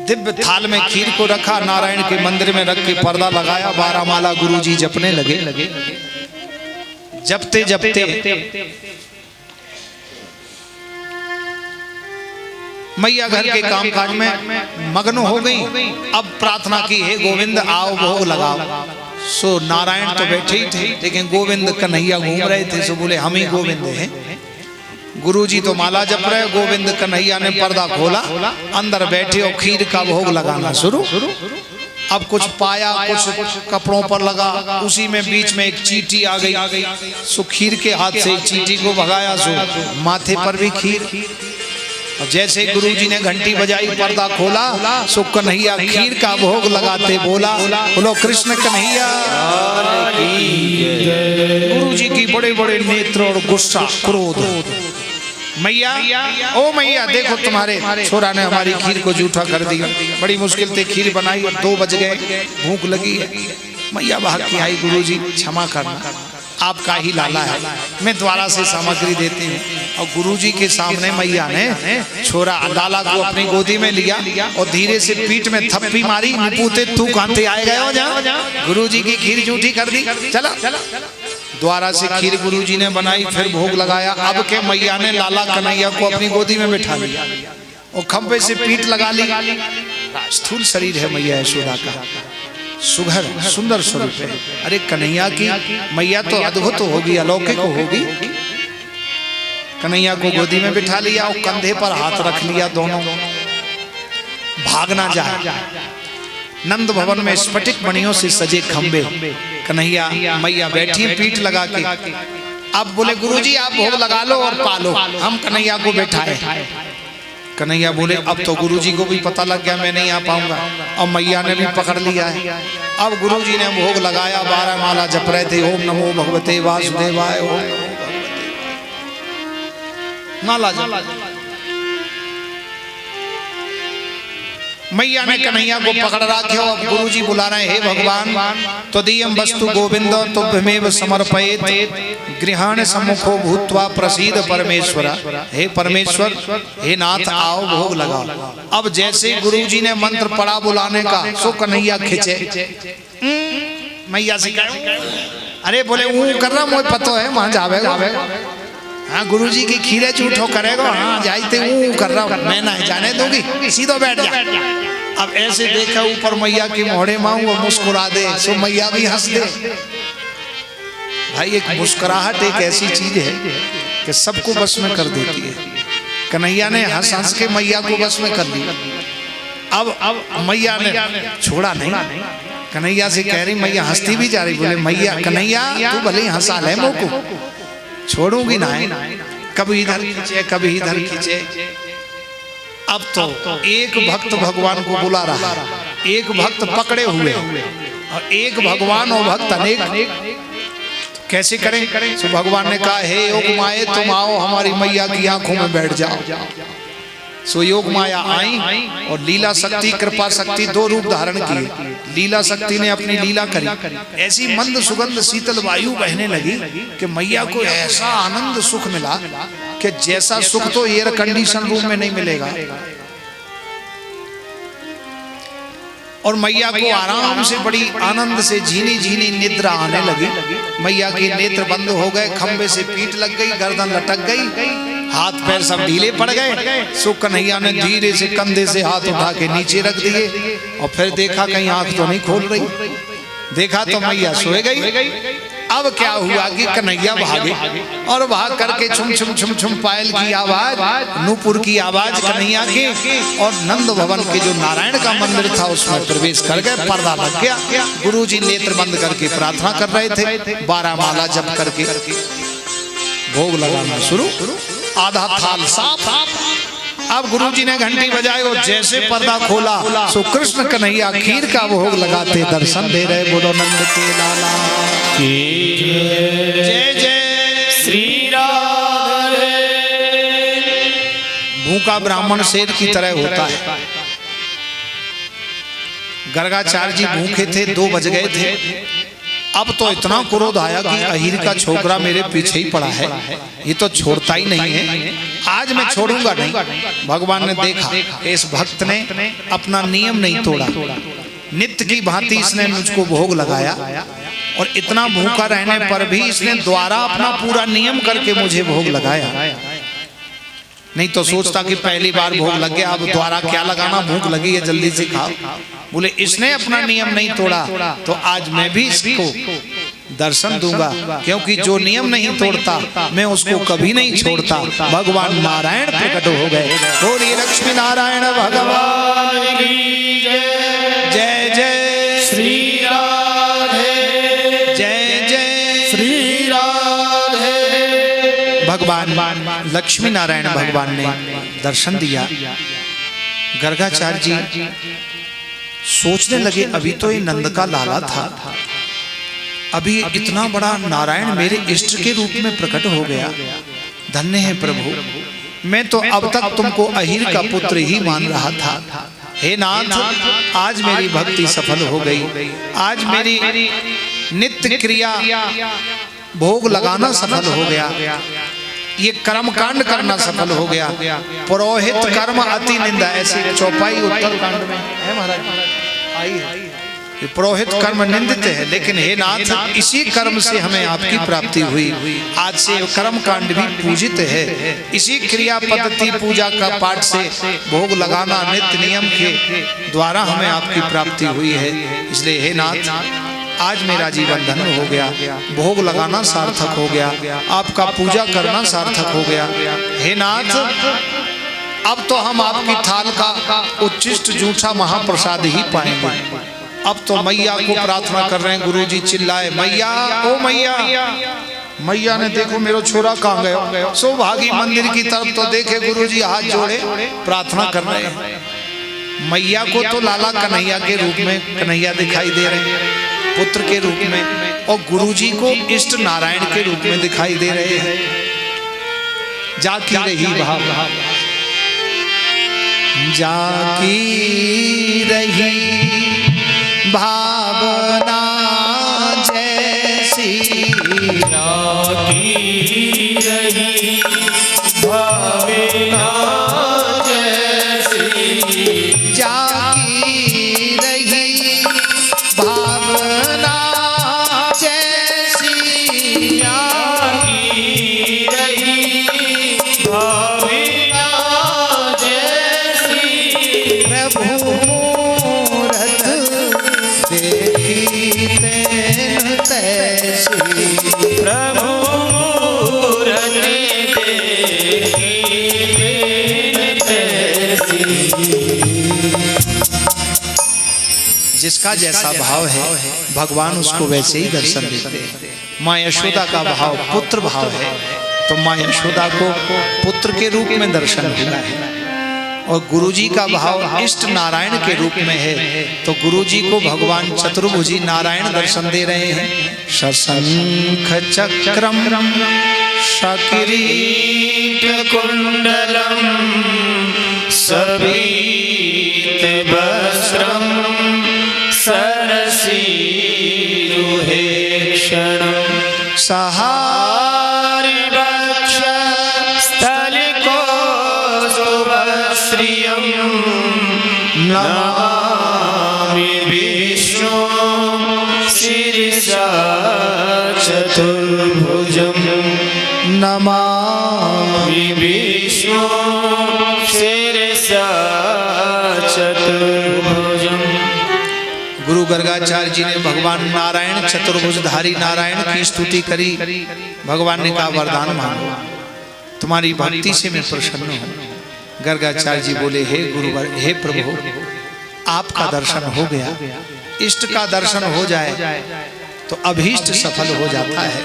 दिव्य थाल में खीर को रखा, नारायण के मंदिर में रख के पर्दा लगाया, 12 माला गुरुजी जपने लगे। जपते जपते मैया घर के कामकाज में मग्न हो गई। अब प्रार्थना की, हे गोविंद आओ भोग लगाओ। सो नारायण तो बैठे ही थे, लेकिन गोविंद कन्हैया घूम रहे थे। सो बोले हम ही गोविंद हैं। गुरुजी तो माला जप रहे, गोविंद कन्हैया ने पर्दा खोला, अंदर बैठे और खीर का भोग लगाना शुरू। अब कुछ पाया, कुछ कपड़ों पर लगा, उसी में बीच में एक चींटी आ गई। सो खीर के हाथ से चींटी को भगाया, सो माथे पर भी खीर। और जैसे गुरुजी ने घंटी बजाई, पर्दा खोला, सो कन्हैया खीर का भोग लगाते बोला, बोलो कृष्ण कन्हैया। गुरुजी की बड़े बड़े नेत्र और गुस्सा, क्रोध। मैया, ओ मैया देखो तुम्हारे छोरा ने हमारी खीर को जूठा कर दिया। बड़ी मुश्किल से खीर बनाई, 2 बज गए, भूख लगी है। मैया भाग के आई, गुरुजी क्षमा करना, आपका ही लाला है, मैं द्वारा से सामग्री देती हूँ। और गुरुजी के सामने मैया ने छोरा लाला को अपनी गोदी में लिया और धीरे से पीठ में थप्पी मारी। निपूते तू कांते आए गए हो, जा गुरुजी की खीर जूठी कर दी, चला। द्वारा से खीर गुरुजी ने बनाई, फिर भोग लगाया। अब के मैया ने लाला कन्हैया को अपनी गोदी में बिठा लिया और खंभे से पीठ लगा ली। स्थूल शरीर है मैया यशोदा का, सुघर सुंदर स्वरूप है। अरे कन्हैया की मैया तो अद्भुत होगी, अलौकिक होगी। कन्हैया को गोदी में बिठा लिया और कंधे पर हाथ रख लिया, दोनों भागना जाए। नंद भवन में स्फटिक मणियों से सजे खंबे, कन्हैया मैया बैठी पीठ लगा के। अब बोले गुरुजी आप भोग लगा लो और पालो, हम कन्हैया को बैठाए। कन्हैया बोले अब तो गुरुजी को भी पता लग गया मैं नहीं आ पाऊंगा, और मैया ने भी पकड़ लिया है। अब गुरुजी ने भोग लगाया, 12 माला जप रहे थे, ओम नमो भगवते वासुदेवाय, ओम नमो माला जप। मैया ने कन्हैया को पकड़ रखे। अब गुरुजी बुला रहे, हे भगवान त्वदीयं वस्तु गोविंद तुभ्यमेव समर्पयेत् गृहाण सम्मुखो भूत्वा प्रसीद परमेश्वर। हे परमेश्वर, हे नाथ आओ भोग लगाओ। अब जैसे गुरुजी ने मंत्र पढ़ा बुलाने का, सो कन्हैया खिंचे। मैया से अरे बोले ऊ कर रहा, मुझे पता है वहां जावेगा। हाँ गुरुजी की खीरे झूठो करेगा, हाँ जाते ऊ कर रहा, मैं ना जाने दूंगी, सीधो बैठ जा। अब ऐसे देखा ऊपर मैया के मोहड़े माऊं और मुस्कुरा दे, सो मैया भी हंस दे। भाई एक मुस्कुराहट एक ऐसी चीज है कि सबको बस में कर देती है। कन्हैया ने हंस हंस के मैया को बस में कर लिया। अब मैया ने छोड़ा नहीं, कन्हैया से कह रही, मैया हंसती भी जा रही। बोले मैया कन्हैया तू भले ही हंसा ले, मोको छोड़ूंगी ना, कभी इधर खींचे कभी इधर खींचे। अब तो एक भक्त भगवान को बुला रहा, एक भक्त पकड़े हुए और एक भगवान और भक्त अनेक। कैसे करें? तो भगवान ने कहा, हे योग माये तुम आओ हमारी मैया की आंखों में बैठ जाओ। सो योग माया आई और लीला शक्ति कृपा शक्ति 2 रूप धारण किए। लीला शक्ति ने अपनी लीला करी, ऐसी मंद सुगंध शीतल वायु बहने लगी कि मैया को ऐसा आनंद सुख मिला कि जैसा सुख तो एयर कंडीशन रूम में नहीं मिलेगा। और मैया को आराम से बड़ी आनंद से झीनी झीनी निद्रा आने लगी। मैया के नेत्र बंद हो गए, खंबे से पीठ लग गई, गर्दन लटक गई, हाथ पैर सब ढीले पड़ गए। सो कन्हैया ने धीरे से कंधे से हाथ उठा के नीचे रख दिए और फिर देखा कहीं आंख तो नहीं खोल रही। देखा तो मैया सोए गई। अब क्या हुआ कि कन्हैया भागे और भाग करके छुम छुम छुम छुम पायल की आवाज, नूपुर की आवाज कन्हैया के, और नंद भवन के जो नारायण का मंदिर था उसमें प्रवेश कर गए। पर्दा लग गया। गुरुजी नेत्र बंद करके प्रार्थना कर रहे थे, 12 माला जप करके भोग लगाना शुरू। आधा थाल साफ। अब गुरुजी ने घंटी बजाई और जैसे पर्दा खोला, सो कृष्ण कन्हैया खीर का भोग लगाते दर्शन दे रहे। बोलो नंद के लाला की जय जय श्री राधे। भूखा ब्राह्मण शेर की तरह होता है। गर्गाचार्य जी भूखे थे, 2 बज गए थे। अब तो इतना क्रोध आया कि अहीर का छोकरा मेरे पीछे ही पड़ा है, ये तो छोड़ता ही नहीं है, आज मैं छोड़ूंगा नहीं। भगवान ने देखा इस भक्त ने अपना नियम नहीं तोड़ा, नित्य की भांति इसने मुझको भोग लगाया और इतना भूखा रहने पर भी इसने द्वारा अपना पूरा नियम करके मुझे भोग लगाया। नहीं तो सोचता कि पहली बार भोग लग गया, अब द्वारा क्या लगाना, भूख लगी है जल्दी से खाओ। बोले इसने अपना नियम नहीं तोड़ा तो आज मैं भी इसको दर्शन दूंगा, क्योंकि जो नियम नहीं तोड़ता मैं उसको कभी नहीं छोड़ता। भगवान नारायण प्रकट हो गए। बोलिए लक्ष्मी नारायण भगवान की जय, जय श्री राधे, जय जय श्री राधे। भगवान लक्ष्मी नारायण भगवान ने दर्शन दिया। गर्गाचार्य जी सोचने लगे अभी तो ये नंद का लाला था, अभी इतना बड़ा नारायण मेरे इष्ट के रूप में प्रकट हो गया। धन्य है प्रभु, मैं तो अब तक तुमको अहीर का पुत्र ही मान रहा था। हे नाथ, आज मेरी भक्ति सफल हो गई, आज मेरी नित्य क्रिया भोग लगाना सफल हो गया, ये कर्म कांड करना सफल हो गया। पुरोहित कर्म अति निंदा, ऐसी चौपाई उत्तर कांड में है महाराज, आई है कि पुरोहित कर्म निंदित है, लेकिन हे नाथ इसी कर्म से हमें आपकी प्राप्ति हुई। आज से कर्म कांड भी पूजित है, इसी क्रिया पद्धति पूजा का पाठ से भोग लगाना नित्य नियम के द्वारा हमें आपकी प्राप्ति हुई है। इसलिए हे नाथ आज मेरा जीवन धन्य हो गया, भोग लगाना सार्थक हो गया, आपका पूजा करना सार्थक हो गया। हे नाथ अब तो हम आपकी थाल का उच्छिष्ट जूठा महाप्रसाद ही पाएंगे। अब तो मैया को प्रार्थना कर रहे हैं। गुरुजी चिल्लाए मैया, ओ मैया। मैया ने देखो मेरा छोरा कहाँ गया, सौभागी मंदिर की तरफ तो देखे, गुरुजी हाथ जोड़े प्रार्थना कर रहे हैं। मैया को तो लाला कन्हैया के रूप में कन्हैया दिखाई दे रहे हैं, पुत्र के रूप में, और गुरुजी को इष्ट नारायण के रूप में दिखाई दे रहे हैं। जाकी रही भाव, जाकी रही भावना जैसी, जाकी रही भावना जैसी, जाकी रही भावना जैसी, जाकी रही भावना जैसी, प्रभु मूरत देखी तेन तैसी, प्रभु मूरत देखी तेन तैसी। जिसका जैसा भाव है भगवान उसको वैसे ही दर्शन देते हैं। माँ यशोदा का भाव पुत्र भाव है, तो माँ यशोदा को पुत्र के रूप में दर्शन मिला है, और गुरुजी का भाव इष्ट नारायण के रूप में है, तो गुरुजी को भगवान चतुर्भुजी नारायण दर्शन दे रहे हैं। शशंख चक्रम शकिरीट कुंडलम सबीत वस्त्रम सरसीरुहेक्षणम सहारिवक्ष स्थलिकोस्तुभश्रियं नमामि विष्णु शिरसा चतुर्भुजं, नमामि विष्णु शिरसा चतुर्भुजं। गुरु गर्गाचार्य जी ने भगवान नारायण चतुर्भुजधारी नारायण की स्तुति करी। भगवान ने कहा वरदान मांगो, तुम्हारी भक्ति से मैं प्रसन्न हूँ। गर्गाचार्य जी बोले हे गुरुवर, हे प्रभु, आपका दर्शन हो गया, इष्ट का दर्शन हो जाए तो अभीष्ट सफल हो जाता है।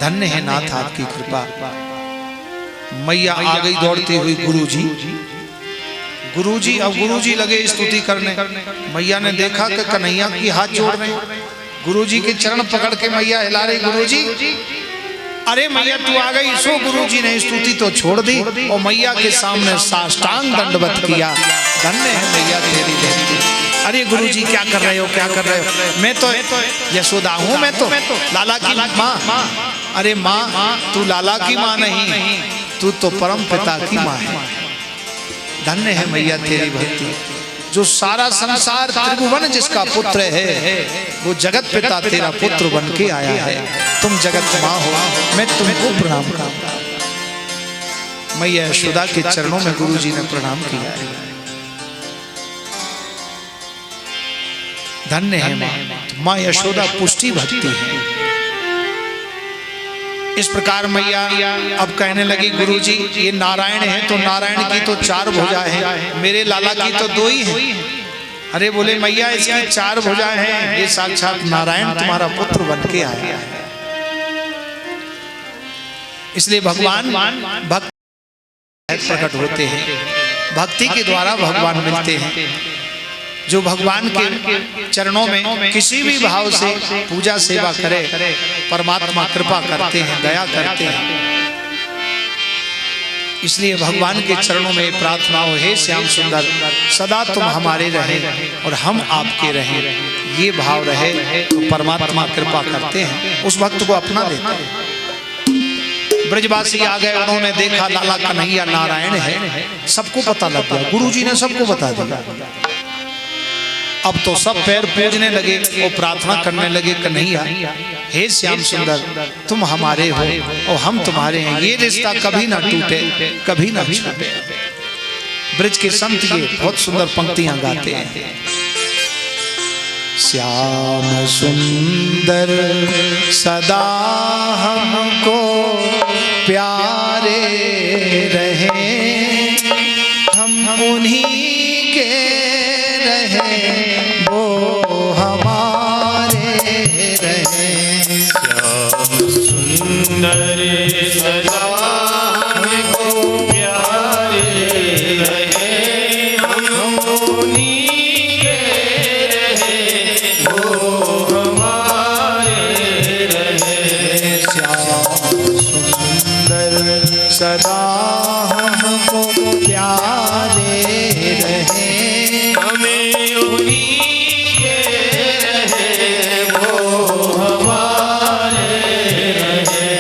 धन्य है नाथ आपकी कृपा। मैया आ गई दौड़ती हुई गुरुजी। गुरुजी अब गुरुजी लगे स्तुति करने। मैया ने देखा कि कन्हैया की हाथ जोड़ रहे, गुरुजी के चरण पकड़ के मैया हिला रही। गुरुजी, अरे मैया तू आ गई। सो गुरुजी ने स्तुति तो छोड़ दी और मैया के सामने साष्टांग दंडवत किया। धन्य है मैया तेरी भक्ति। अरे गुरुजी क्या कर रहे हो, क्या कर रहे हो? मैं तो यशोदा हूँ, मैं तो लाला की माँ। अरे माँ, तू लाला की माँ नहीं, तू तो परम पिता की माँ है। धन्य है मैया तेरी भक्ति। जो सारा संसार त्रिभुवन जिसका पुत्र है, वो जगत पिता तेरा पुत्र बन के आया है। तुम जगत माँ हो, मैं तुमको प्रणाम करता। मैया यशोदा के चरणों में गुरुजी ने प्रणाम किया है। धन्य है माँ यशोदा, पुष्टि भक्ति है। इस प्रकार मैया अब कहने लगी, गुरुजी ये नारायण है तो नारायण की तो 4 भुजा है, मेरे लाला की तो 2 ही है। अरे बोले मैया इसकी 4 भुजा है, ये साक्षात नारायण तुम्हारा पुत्र बन के आया है। इसलिए भगवान भक्त प्रकट होते हैं, भक्ति के द्वारा भगवान मिलते हैं। जो भगवान के चरणों में किसी भी भाव से पूजा सेवा करे, परमात्मा कृपा करते हैं, दया करते हैं। इसलिए भगवान के चरणों में प्रार्थना हो, हे श्याम सुंदर सदा तुम हमारे रहे और हम आपके रहे, ये भाव रहे तो परमात्मा कृपा करते हैं, उस भक्त को अपना लेते हैं। ब्रजवासी आ गए, उन्होंने देखा लाला कन्हैया नारायण है, सबको पता लग गया, गुरुजी ने सबको बता दिया। अब तो सब पैर पूजने लगे और प्रार्थना करने लगे, कन्हैया हे श्याम सुंदर तुम हमारे हो और हम तुम्हारे हैं, ये रिश्ता कभी ना टूटे, कभी ना छूटे। ब्रज के संत ये बहुत सुंदर पंक्तियां गाते हैं। श्याम सुंदर सदा हमको प्यारे रहे, हम उन्हीं के रहे वो हमारे रहे। श्याम सुंदर सदा हमको प्यारे रहे, हम उन्हीं के रहे वो हमारे रहे। श्याम सुंदर सदा हमको प्यारे रहे, हमें उन्हीं के रहे वो हमारे रहे।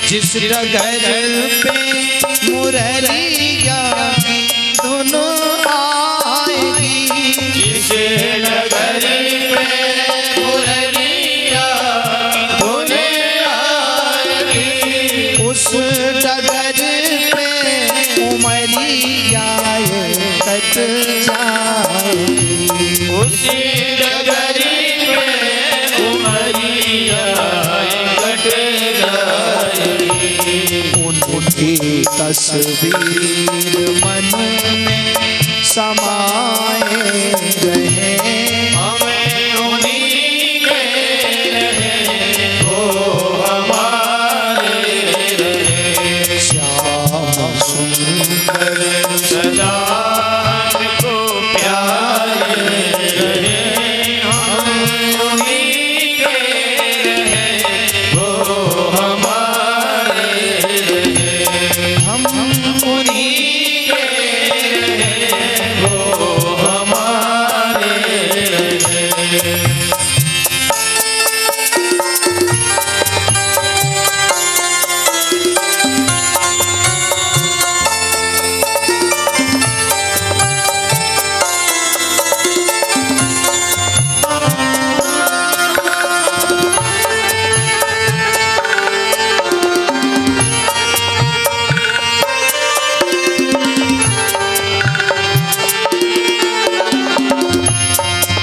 जिस डगर पे मुरली तस्वीर मन में समाए रहे। हमें उन्हीं के रहे वो हमारे रहे। श्याम सुंदर सदा हमको प्यारे रहे। हम उन्हीं के रहे वो हमारे रहे। हम उन्हीं के रहे वो हमारे रहे।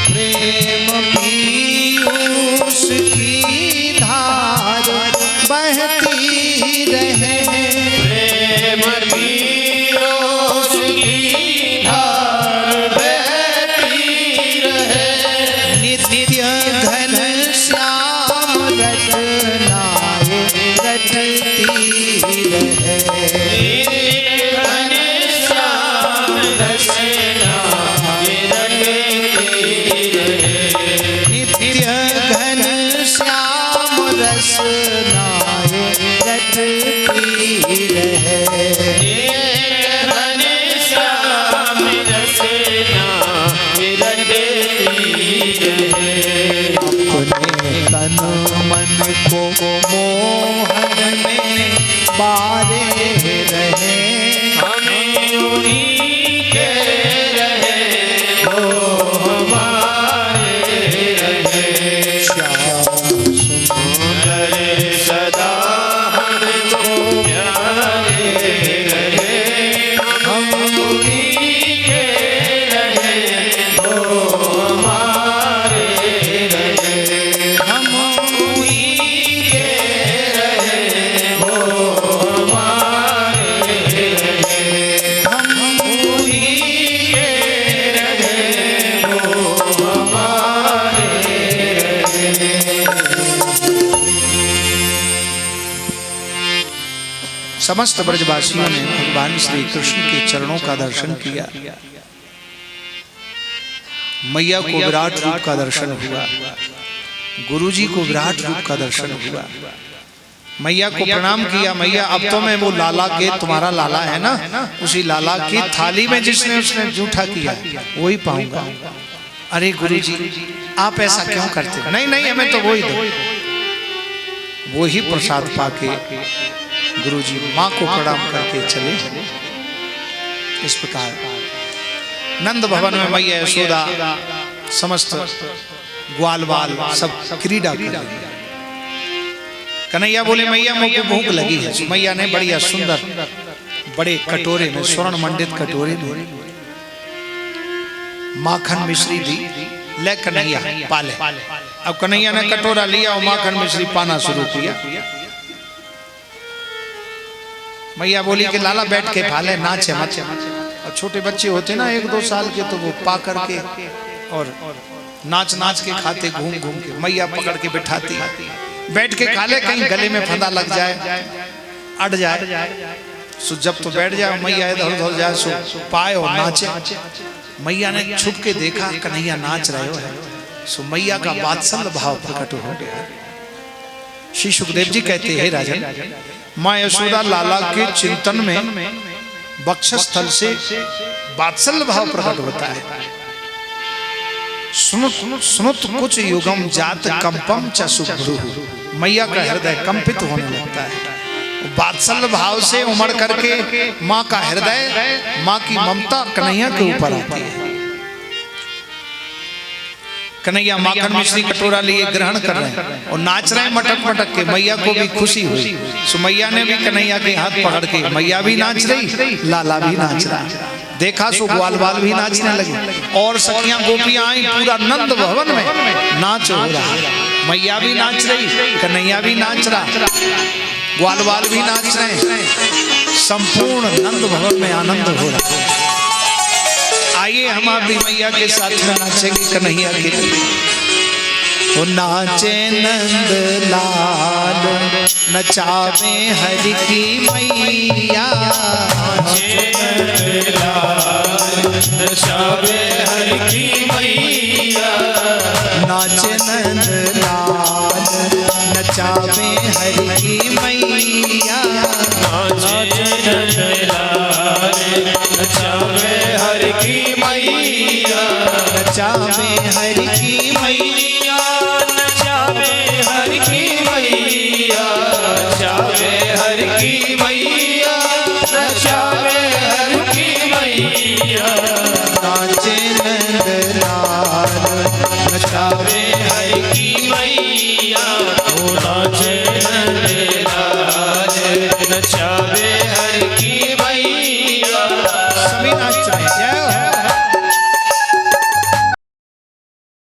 प्रेम पीयूष की धार बहती रहे। प्रेम पीयूष की धार बहती रहे। नित्य घन श्याम रटनाए रटती रहे। घनश्याम रचना रटती रहे। नित्य घन श्याम रसनाए रटती रहे। घनश्याम रचना रटती रहे। अपने तन मन को मोहन में बारे रहे। हमें उन्हीं के रहे वो हमारे रहे। श्याम सुंदर सदा हमको प्यारे रहे। हम उन्हीं के रहे वो हमारे रहे। हम उन्हीं के रहे वो हमारे रहे। हम उन्हीं के रहे वो हमारे रहे। समस्त ब्रजवासियों ने भगवान श्री कृष्ण के चरणों का दर्शन किया। मैया को विराट रूप का दर्शन हुआ। गुरुजी को विराट रूप का दर्शन हुआ। मैया को प्रणाम किया। मैया अब तो मैं वो लाला के, तुम्हारा लाला है ना, उसी लाला की थाली में जिसने उसने जूठा किया वही पाऊंगा। अरे गुरुजी आप ऐसा क्यों करते हो? नहीं नहीं हमें तो वही दो। वही प्रसाद पाके गुरुजी माँ को प्रणाम करके चले। इस प्रकार नंद भवन में मैया यशोदा समस्त ग्वाल बाल सब क्रीड़ा कर रहे हैं। कन्हैया बोले मैया मुझे भूख लगी है। मैया ने बढ़िया सुंदर बड़े कटोरे में, स्वर्ण मंडित कटोरे में माखन मिश्री दी। ले कन्हैया पाले। अब कन्हैया ने कटोरा लिया और माखन मिश्री पाना शुरू किया। मैया बोली कि लाला बैठ के खा ले, नाचे मत। और छोटे बच्चे होते ना 1-2 साल के, तो वो पा करके और नाच नाच के खाते, घूम घूम के। मैया पकड़ के बिठाती, बैठ के खा ले, कहीं गले में फंदा लग जाए, अट जाए। सो जब तो बैठ जाए मैया इधर उधर जाए, सो पाए और नाचे। मैया ने छुप के देखा कन्हैया नाच रहे हो। सो मैया का वात्सल्य भाव प्रकट हो गया। श्री सुखदेव जी कहते हैं राजन, माँ यशोदा लाला के चिंतन में वक्षस्थल से वात्सल्य भाव प्रकट होता है। सुनुत कुछ युगम जात कंपम च शुभ्रु। मैया का हृदय कंपित होने लगता है। वात्सल्य भाव से उमड़ करके माँ का हृदय, माँ की ममता कन्हैया के ऊपर आती है। कन्हैया माखन मिश्री कटोरा लिए ग्रहण कर रहे हैं और नाच रहे हैं मटक मटक के। मैया को भी खुशी हुई। सो मैया ने भी कन्हैया के हाथ पकड़ के, मैया भी नाच रही, लाला भी नाच रहा। देखा सो ग्वाल बाल भी नाचने लगे और सखियां गोपियां आई। पूरा नंद भवन में नाच हो रहा है। मैया भी नाच रही, कन्हैया भी नाच रहा, ग्वाल बाल भी नाच रहे हैं। संपूर्ण नंद भवन में आनंद हो रहा है। आइए हम अपनी मैया के साथ में नाचेंगे कन्हैया के लिए। वो नाचे नंद लाल नचावे हरि की मैया, नचावे हरि की मैया, नाचे नंद लाल नचावे हरि की मैया, नाचे नंदलाल नचावे हरि की मैया, नचावे हरि की मैया, नचावे हरि की मैया, नचावे हरि की मैया, नचावे हरि की मैया, नाचे नंद लाल नचावे हरि की मैया, ओ नाचे नंदलाल नचावे हरि की मैया। सभी नाच रहे हैं। जय हो।